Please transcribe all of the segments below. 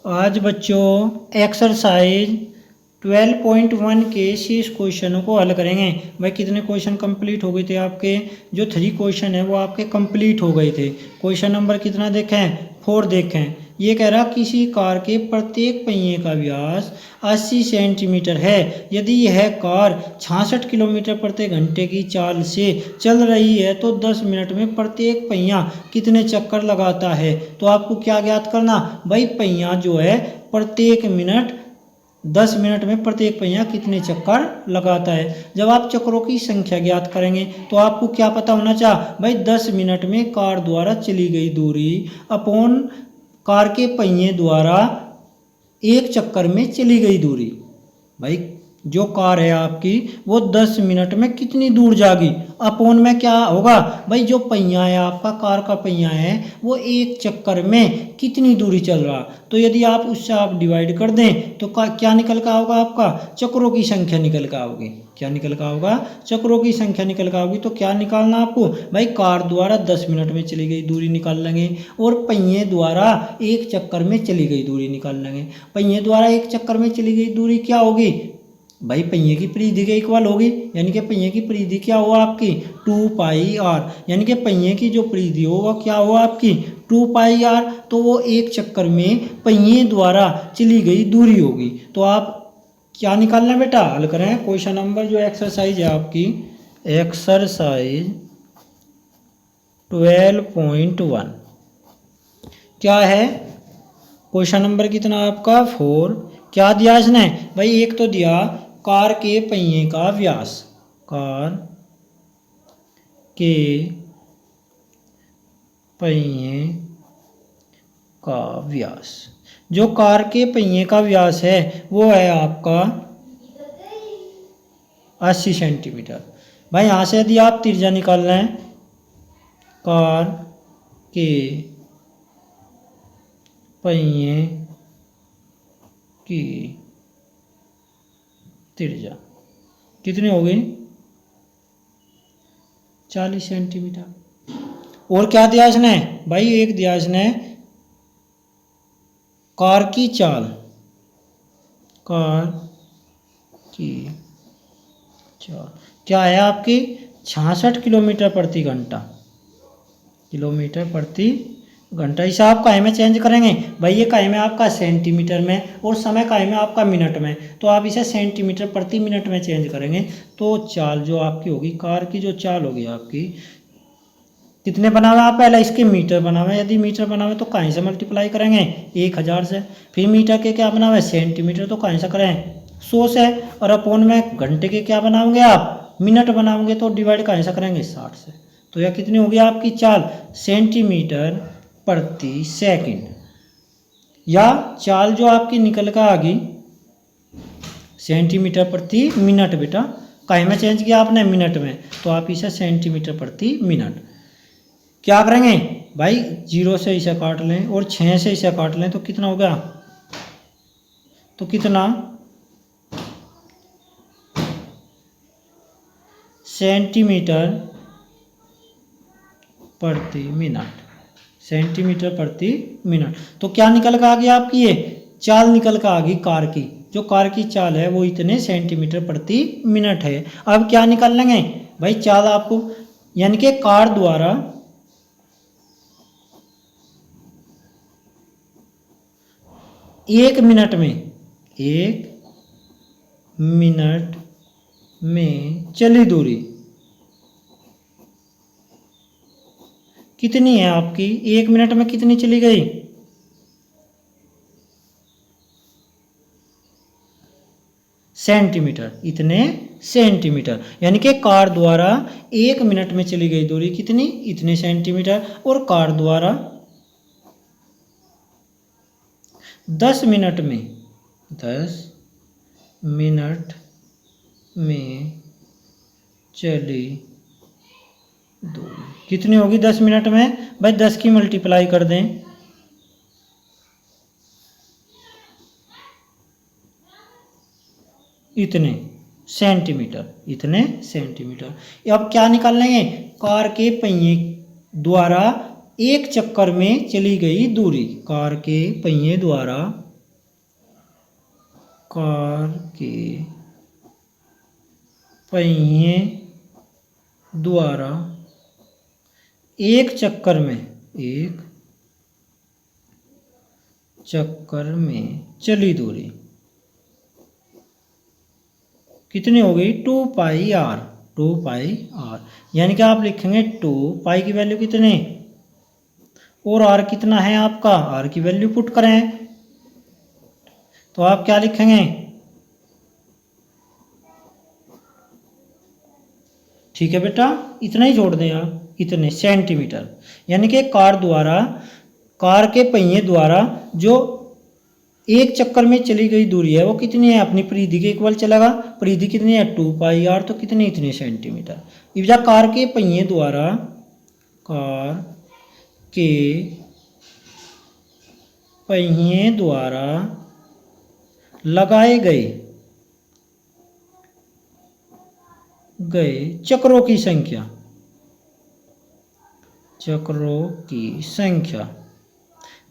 आज बच्चों एक्सरसाइज 12.1 के शेष क्वेश्चनों को हल करेंगे। भाई कितने क्वेश्चन कंप्लीट हो गए थे आपके? जो 3 क्वेश्चन है वो आपके कंप्लीट हो गए थे। क्वेश्चन नंबर कितना देखें? 4 देखें। ये कह रहा किसी कार के प्रत्येक पहिए का व्यास 80 सेंटीमीटर है। यदि यह कार 66 किलोमीटर प्रति घंटे की चाल से चल रही है तो 10 मिनट में प्रत्येक पहिया कितने चक्कर लगाता है? तो आपको क्या ज्ञात करना? भाई पहिया जो है प्रत्येक मिनट 10 मिनट में प्रत्येक पहिया कितने चक्कर लगाता है। जब आप चक्रों की संख्या ज्ञात करेंगे तो आपको क्या पता होना चाहिए? भाई 10 मिनट में कार द्वारा चली गई दूरी अपॉन कार के पहिए द्वारा एक चक्कर में चली गई दूरी। भाई जो कार है आपकी वो 10 मिनट में कितनी दूर जाएगी अपॉन में क्या होगा? भाई जो पहिया है आपका, कार का पहिया है, वो एक चक्कर में कितनी दूरी चल रहा। तो यदि आप उससे आप डिवाइड कर दें तो क्या निकल का होगा? आपका चक्रों की संख्या निकल का होगी। क्या निकल का होगा? चक्रों की संख्या निकल का होगी। तो क्या निकालना आपको? भाई कार द्वारा 10 मिनट में चली गई दूरी निकाल लेंगे और पहिए द्वारा एक चक्कर में चली गई दूरी निकाल लेंगे। पहिए द्वारा एक चक्कर में चली गई दूरी क्या होगी? भाई पहिए की परिधि के इक्वल होगी, यानी कि पहिए की परिधि क्या हुआ आपकी? 2 पाई आर, यानी कि पहिए की जो परिधि हो वो क्या हुआ आपकी? 2 पाई आर। तो वो एक चक्कर में पहिए द्वारा चली गई दूरी होगी। तो आप क्या निकालना बेटा? हल करें क्वेश्चन नंबर जो एक्सरसाइज है आपकी, एक्सरसाइज 12.1 क्या है? क्वेश्चन नंबर कितना आपका? 4। क्या दिया इसने? भाई एक तो दिया कार के पहिए का व्यास, कार के पहिए का व्यास। जो कार के पहिए का व्यास है वो है आपका 80 सेंटीमीटर। भाई यहाँ से यदि आप त्रिज्या निकाल रहे हैं कार के पहिए की त्रिज्या कितनी हो गई? 40 सेंटीमीटर। और क्या दिया इसने? भाई एक दिया इसने कार की चाल, कार की चाल क्या है आपकी? 66 किलोमीटर प्रति घंटा, किलोमीटर प्रति घंटा। इसे आप काहे में चेंज करेंगे? भाई ये काहे में आपका सेंटीमीटर में और समय काहे में आपका मिनट में, तो आप इसे सेंटीमीटर प्रति मिनट में चेंज करेंगे। तो चाल जो आपकी होगी, कार की जो चाल होगी आपकी, कितने बना हुआ आप? पहले इसके मीटर बना हुआ है। यदि मीटर बना हुआ है तो कहीं से मल्टीप्लाई करेंगे? 1000 से। फिर मीटर के क्या बना हुआ है? सेंटीमीटर, तो कहीं से करें? 100 से। और अपॉन में घंटे के क्या बनाओगे आप? मिनट बनाओगे, तो डिवाइड कहीं से करेंगे? 60 से। तो यह कितनी होगी आपकी चाल? सेंटीमीटर प्रति सेकंड। या चाल जो आपकी निकल कर आ गई सेंटीमीटर प्रति मिनट। बेटा कहीं में चेंज किया आपने? मिनट में, तो आप इसे सेंटीमीटर प्रति मिनट। क्या करेंगे भाई? 0 से इसे काट लें और 6 से इसे काट लें तो कितना हो गया? तो कितना? सेंटीमीटर प्रति मिनट, सेंटीमीटर प्रति मिनट। तो क्या निकल कर आ गया आपकी? ये चाल निकल कर आ गई कार की। जो कार की चाल है वो इतने सेंटीमीटर प्रति मिनट है। अब क्या निकाल लेंगे भाई? चाल आपको, यानी कि कार द्वारा एक मिनट में चली दूरी कितनी है आपकी? 1 मिनट में कितनी चली गई? सेंटीमीटर, इतने सेंटीमीटर। यानी कि कार द्वारा 1 मिनट में चली गई दूरी कितनी? इतने सेंटीमीटर। और कार द्वारा 10 मिनट में चली दूरी कितनी होगी 10 मिनट में? भाई 10 की मल्टीप्लाई कर दें, इतने सेंटीमीटर, इतने सेंटीमीटर। अब क्या निकाल लेंगे? कार के पहिए द्वारा एक चक्कर में चली गई दूरी, कार के पहिए द्वारा कार के पहिए द्वारा एक चक्कर में चली दूरी कितनी हो गई 2πr। 2πr यानी कि आप लिखेंगे 2 पाई की वैल्यू कितने और r कितना है आपका, r की वैल्यू पुट करें तो आप क्या लिखेंगे, ठीक है बेटा, इतना ही जोड़ दें आप, इतने सेंटीमीटर। यानी कि कार के पहिए द्वारा जो एक चक्कर में चली गई दूरी है वो कितनी है, अपनी परिधि के इक्वल चलेगा। परिधि कितनी है 2πr, तो कितने इतने सेंटीमीटर। इब्जा कार के पहिए द्वारा लगाए गए चक्रों की संख्या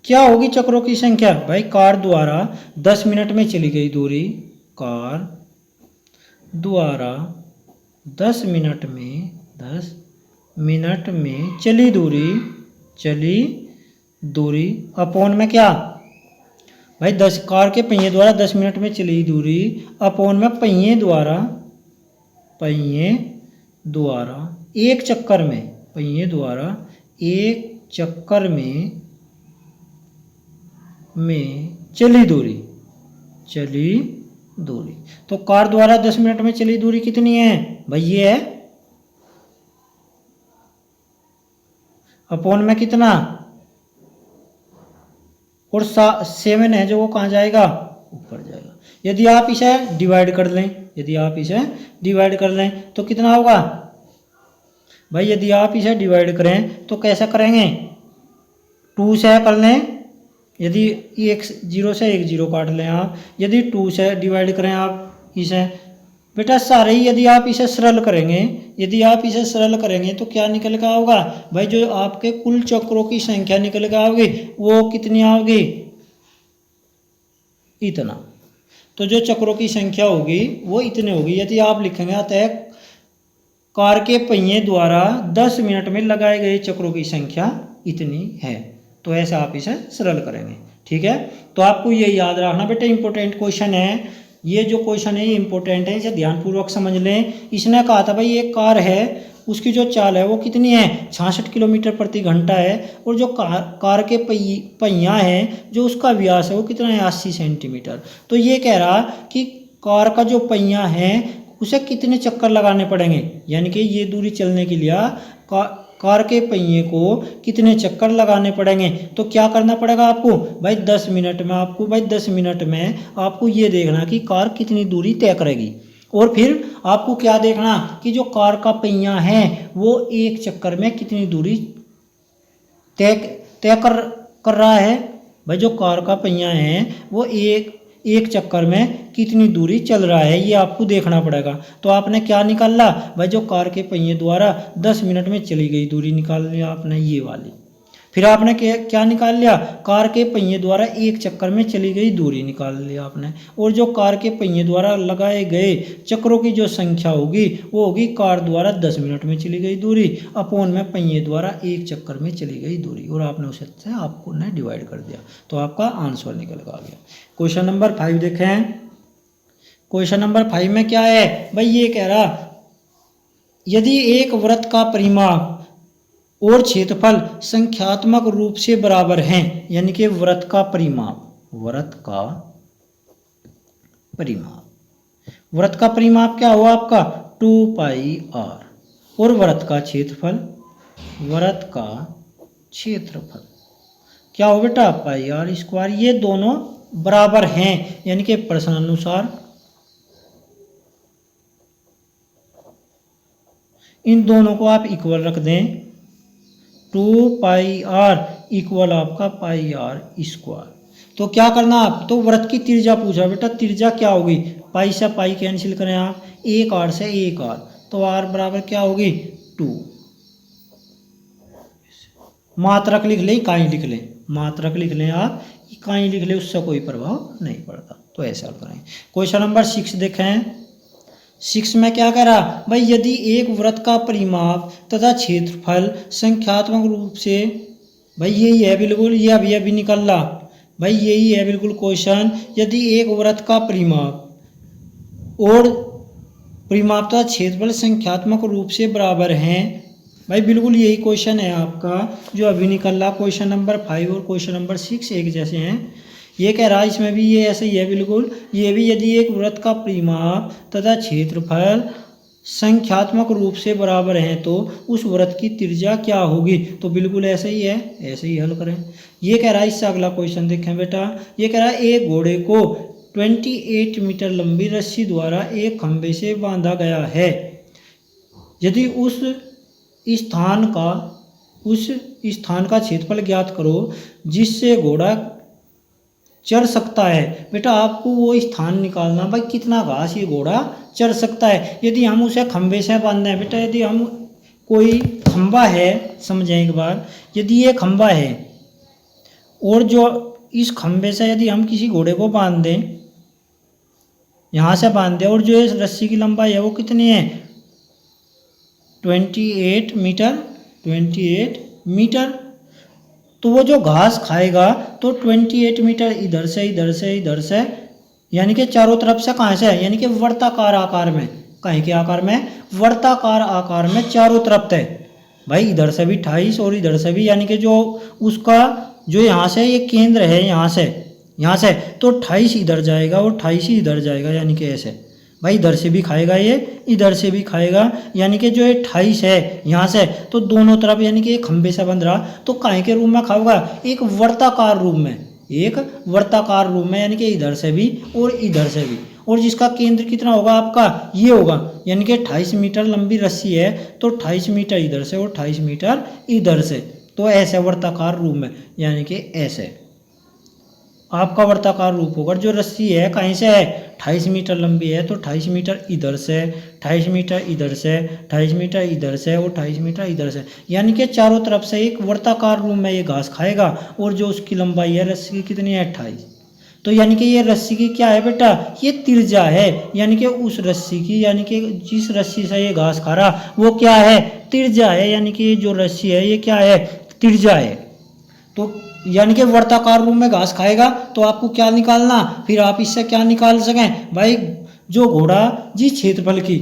क्या होगी। चक्रों की संख्या भाई, कार द्वारा 10 मिनट में चली गई दूरी, कार द्वारा 10 मिनट में चली दूरी अपॉन में क्या भाई, 10 कार के पहिए द्वारा 10 मिनट में चली दूरी अपॉन में पहिए द्वारा एक चक्कर में चली दूरी। तो कार द्वारा 10 मिनट में चली दूरी कितनी है भाई, ये है अपॉन में कितना और 7 है जो वो कहाँ जाएगा, ऊपर जाएगा। यदि आप इसे डिवाइड कर लें तो कितना होगा भाई, यदि आप इसे डिवाइड करें तो कैसे करेंगे, 2 से कर लें, यदि एक 0 से एक 0 काट लें आप, यदि 2 से डिवाइड करें आप इसे बेटा सारे ही, यदि आप इसे सरल करेंगे तो क्या निकल कर आओगा भाई, जो आपके कुल चक्रों की संख्या निकल कर आओगी वो कितनी आओगी, इतना। तो जो चक्रों की संख्या होगी वो इतने होगी। यदि आप लिखेंगे अतः कार के पहिए द्वारा 10 मिनट में लगाए गए चक्रों की संख्या इतनी है, तो ऐसा आप इसे सरल करेंगे, ठीक है। तो आपको ये याद रखना बेटा, इंपॉर्टेंट क्वेश्चन है ये, जो क्वेश्चन है ये इंपॉर्टेंट है, इसे ध्यानपूर्वक समझ लें। इसने कहा था भाई एक कार है, उसकी जो चाल है वो कितनी है 66 किलोमीटर प्रति घंटा है, और जो कार के पहिया है जो उसका व्यास है वो कितना है 80 सेंटीमीटर। तो ये कह रहा कि कार का जो पहिया है उसे कितने चक्कर लगाने पड़ेंगे, यानी कि ये दूरी चलने के लिए कार के पहिए को कितने चक्कर लगाने पड़ेंगे। तो क्या करना पड़ेगा आपको भाई, 10 मिनट में आपको ये देखना कि कार कितनी दूरी तय करेगी, और फिर आपको क्या देखना कि जो कार का पहिया है वो एक चक्कर में कितनी दूरी तय कर रहा है। भाई जो कार का पहिया है वो एक चक्कर में कितनी दूरी चल रहा है ये आपको देखना पड़ेगा। तो आपने क्या निकाला भाई, जो कार के पहिए द्वारा 10 मिनट में चली गई दूरी निकाल लिया आपने ये वाली। फिर आपने क्या निकाल लिया, कार के पहिए द्वारा एक चक्कर में चली गई दूरी निकाल लिया आपने, और जो कार के पहिए द्वारा लगाए गए चक्रों की जो संख्या होगी वो होगी कार द्वारा 10 मिनट में चली गई दूरी अपॉन में पहिए द्वारा एक चक्कर में चली गई दूरी, और आपने उसे आपको ने डिवाइड कर दिया, तो आपका आंसर निकल आ गया। क्वेश्चन नंबर 5 देखें। क्वेश्चन नंबर 5 में क्या है भाई, ये कह रहा यदि एक वृत्त का परिमाप और क्षेत्रफल संख्यात्मक रूप से बराबर हैं, यानी कि वृत्त का परिमाप क्या हुआ आपका 2πr, और वृत्त का क्षेत्रफल क्या हो बेटा πr²। ये दोनों बराबर हैं, यानी कि प्रश्नानुसार इन दोनों को आप इक्वल रख दें, 2πr इक्वल आपका πr²। तो क्या करना आप, तो वृत्त की त्रिज्या पूछा बेटा, त्रिज्या क्या होगी, पाई से पाई कैंसिल करें आप, 1r से 1r, तो r बराबर क्या होगी 2। मात्रक लिख लें, इकाई लिख लें, आप इकाई लिख लें, उससे कोई प्रभाव नहीं पड़ता। तो तो ऐसा हल करेंगे। क्वेश्चन नंबर 6 देखें। 6 में क्या कह रहा भाई, यदि एक वृत्त का परिमाप तथा क्षेत्रफल संख्यात्मक रूप से, भाई यही है बिल्कुल, ये अभी निकल रहा, भाई यही है बिल्कुल क्वेश्चन। यदि एक वृत्त का परिमाप और परिमाप तथा क्षेत्रफल संख्यात्मक रूप से बराबर हैं, भाई बिल्कुल यही क्वेश्चन है आपका जो अभी निकल रहा। क्वेश्चन नंबर 5 और क्वेश्चन नंबर 6 एक जैसे हैं। ये कह रहा है इसमें भी ये ऐसे ही है बिल्कुल, ये भी यदि एक वृत्त का परिमाप तथा क्षेत्रफल संख्यात्मक रूप से बराबर हैं तो उस वृत्त की त्रिज्या क्या होगी, तो बिल्कुल ऐसे ही है, ऐसे ही हल करें। ये कह रहा है, इससे अगला क्वेश्चन देखें बेटा। ये कह रहा है एक घोड़े को 28 मीटर लंबी रस्सी द्वारा एक खंभे से बांधा गया है। यदि उस स्थान का क्षेत्रफल ज्ञात करो जिससे घोड़ा चढ़ सकता है। बेटा आपको वो स्थान निकालना, भाई कितना घास ये घोड़ा चढ़ सकता है। यदि हम उसे खंभे से बांधे हैं बेटा, यदि हम कोई खंभा है, समझें एक बार, यदि ये खंभा है और जो इस खंभे से यदि हम किसी घोड़े को बांध दें, यहाँ से बांध दें, और जो इस रस्सी की लंबाई है वो कितनी है 28 मीटर, तो वो जो घास खाएगा तो 28 मीटर इधर से यानी कि चारों तरफ से, कहाँ से, यानी कि वर्ताकार आकार में, कहीं के आकार में, वर्ताकार आकार में चारों तरफ तय। भाई इधर से भी 28 और इधर से भी, यानी कि जो उसका जो यहाँ से ये केंद्र है, यहाँ से तो 28 इधर जाएगा और 28 ही इधर जाएगा, यानी कि ऐसे। भाई इधर से भी खाएगा ये, इधर से भी खाएगा, यानी कि जो ये 28 है यहाँ से, तो दोनों तरफ यानी कि एक खंभे से बंध रहा, तो काहे के रूप में खाऊंगा, एक वर्ताकार रूप में, यानी कि इधर से भी और इधर से भी, और जिसका केंद्र कितना होगा आपका, ये होगा, यानी कि 28 मीटर लंबी रस्सी है तो 28 मीटर इधर से और 28 मीटर इधर से, तो ऐसे वर्ताकार रूप में, यानी कि ऐसे आपका वर्ताकार रूप होगा। जो रस्सी है कहीं से है 28 मीटर लंबी है तो 28 मीटर इधर से, 28 मीटर इधर से, 28 मीटर इधर से और 28 मीटर इधर से, यानी कि चारों तरफ से एक वर्ताकार रूप में ये घास खाएगा। और जो उसकी लंबाई है रस्सी की कितनी है 28, तो यानी कि ये रस्सी की क्या है बेटा, ये त्रिज्या है, यानी कि उस रस्सी की, यानी कि जिस रस्सी से ये घास खा रहा वो क्या है, त्रिज्या है, यानी कि जो रस्सी है ये क्या है, त्रिज्या है। तो यानी कि वर्ताकार रूप में घास खाएगा, तो आपको क्या निकालना, फिर आप इससे क्या निकाल सकें, भाई जो घोड़ा जिस क्षेत्रफल की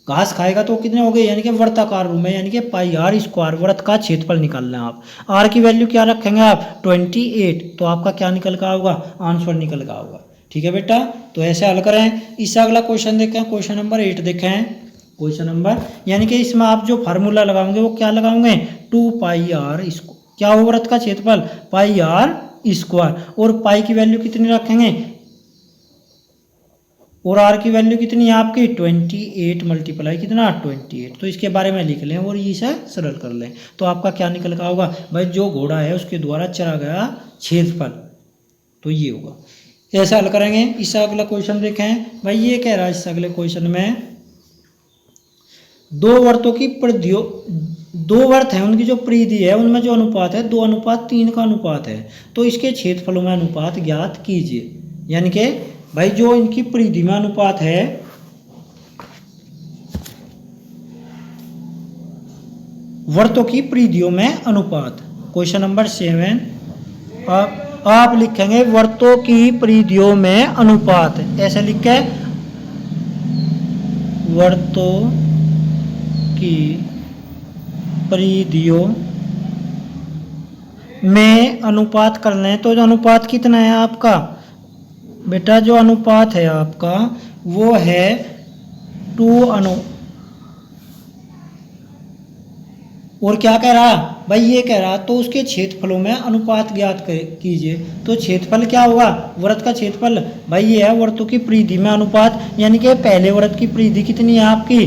घास खाएगा तो कितने हो गए, यानी कि वर्ताकार रूप में, यानी कि पाई आर स्क्वायर वृत्त का क्षेत्रफल निकालना है आप। आर की वैल्यू क्या रखेंगे आप 28, तो आपका क्या निकल का होगा, आंसर निकल का होगा। ठीक है बेटा, तो ऐसे हल करें। इससे अगला क्वेश्चन देखें, क्वेश्चन नंबर 8 देखें। क्वेश्चन नंबर, यानी कि इसमें आप जो फार्मूला लगाओगे वो क्या लगाओगे, 2 पाई आर, क्या हो वृत्त का क्षेत्रफल पाई आर स्क्वायर, और पाई की वैल्यू कितनी रखेंगे और आर की वैल्यू कितनी है आपकी 28 मल्टीप्लाई कितना 28, तो इसके बारे में लिख लें और इसे सरल कर लें, तो आपका क्या निकल का होगा, भाई जो घोड़ा है उसके द्वारा चला गया क्षेत्रफल, तो ये होगा। ऐसा हल करेंगे। इससे अगला क्वेश्चन देखें। भाई ये कह रहा है इससे अगले क्वेश्चन में दो वर्तों की परिधियों, दो वर्त है उनकी जो परिधि है उनमें जो अनुपात है 2:3 का अनुपात है, तो इसके क्षेत्रफलों में अनुपात ज्ञात कीजिए। यानी कि भाई जो इनकी परिधि में अनुपात है, वर्तों की परिधियों में अनुपात। क्वेश्चन नंबर 7 आप लिखेंगे वर्तों की परिधियों में अनुपात, ऐसे लिखे वर्तों की परिधियों में अनुपात कर लें, तो जो अनुपात कितना है आपका बेटा, जो अनुपात है आपका वो है 2 और क्या कह रहा भाई, ये कह रहा तो उसके क्षेत्रफलों में अनुपात ज्ञात कीजिए। तो क्षेत्रफल क्या होगा, वृत्त का क्षेत्रफल भाई ये है वर्तों की परिधि में अनुपात, यानी कि पहले वृत्त की परिधि कितनी है आपकी,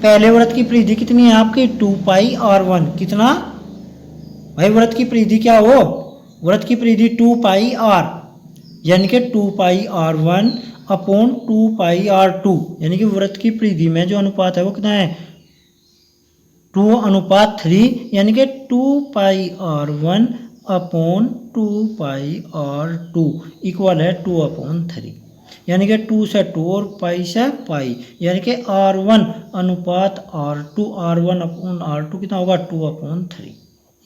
पहले वृत्त की परिधि कितनी है आपकी 2 पाई r1, कितना भाई वृत्त की परिधि क्या हो, वृत्त की परिधि 2 पाई r, यानी कि 2 पाई r1 अपॉन 2 पाई r2, यानी कि वृत्त की परिधि में जो अनुपात है वो कितना है 2:3, यानी कि 2 पाई r1 अपॉन 2πr2 इक्वल है 2/3, यानी कि 2 से 2 और पाई से पाई, यानी कि R1 अनुपात R2, R1/R2 कितना होगा 2/3,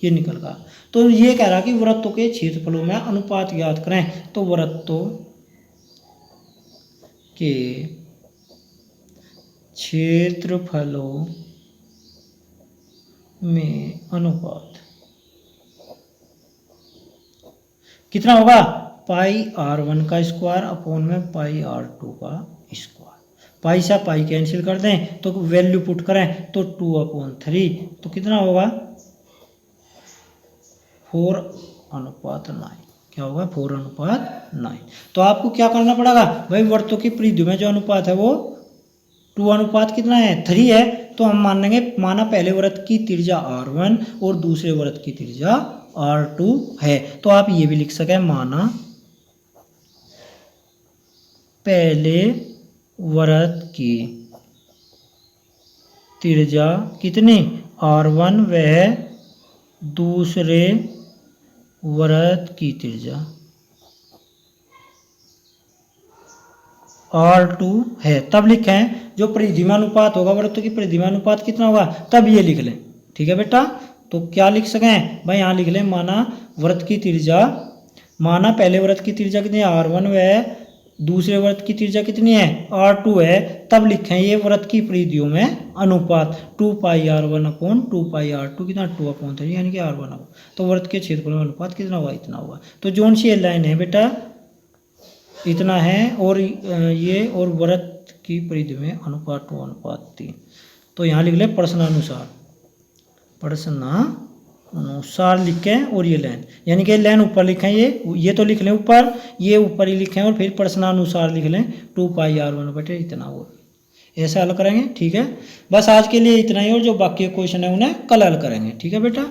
ये निकल गया। तो ये कह रहा कि वृत्तों के क्षेत्रफलों में अनुपात ज्ञात करें, तो वृत्तों के क्षेत्रफलों में अनुपात कितना होगा, पाई R1 का स्क्वायर अपॉन में पाई R2 का स्क्वायर। पाई से पाई कैंसिल कर दें तो वैल्यू पुट करें तो 2/3, तो कितना होगा 4/9, क्या होगा 4/9। तो आपको क्या करना पड़ेगा भाई, वृत्तों की परिधि में जो अनुपात है वो 2 अनुपात कितना है 3 है, तो हम मान लेंगे माना पहले वृत्त की त्रिज्या R1 और दूसरे वृत्त की त्रिज्या R2 है, तो आप ये भी लिख सकें माना पहले वृत्त की त्रिज्या कितनी R1 वह दूसरे वृत्त की त्रिज्या R2 है। तब लिखें जो परिधिमानुपात होगा वृत्तों की परिधिमानुपात कितना होगा, तब ये लिख लें। ठीक है बेटा, तो क्या लिख सकें भाई, यहाँ लिख लें माना वृत्त की त्रिज्या, माना पहले वृत्त की त्रिज्या कितनी है R1 है, दूसरे वृत्त की त्रिज्या कितनी है R2 है, तब लिखें ये वृत्त की परिधियों में अनुपात 2πr1/2πr2 कितना 2/3, यानी कि R1। तो वृत्त के क्षेत्रफल में अनुपात कितना होगा, इतना होगा। तो जोन सी लाइन है बेटा इतना है, और ये और वृत्त की परिधि में अनुपात 2/3। तो यहाँ लिख लें प्रश्नानुसार, प्रश्नानुसार लिखें, और ये लाइन यानी कि लाइन ऊपर लिखें, ये तो लिख लें ऊपर, ये ऊपर ही लिखें, और फिर प्रश्नानुसार लिख लें 2πr1 इतना, वो ऐसे हल करेंगे। ठीक है, बस आज के लिए इतना ही, और जो बाकी क्वेश्चन है उन्हें कल हल करेंगे। ठीक है बेटा।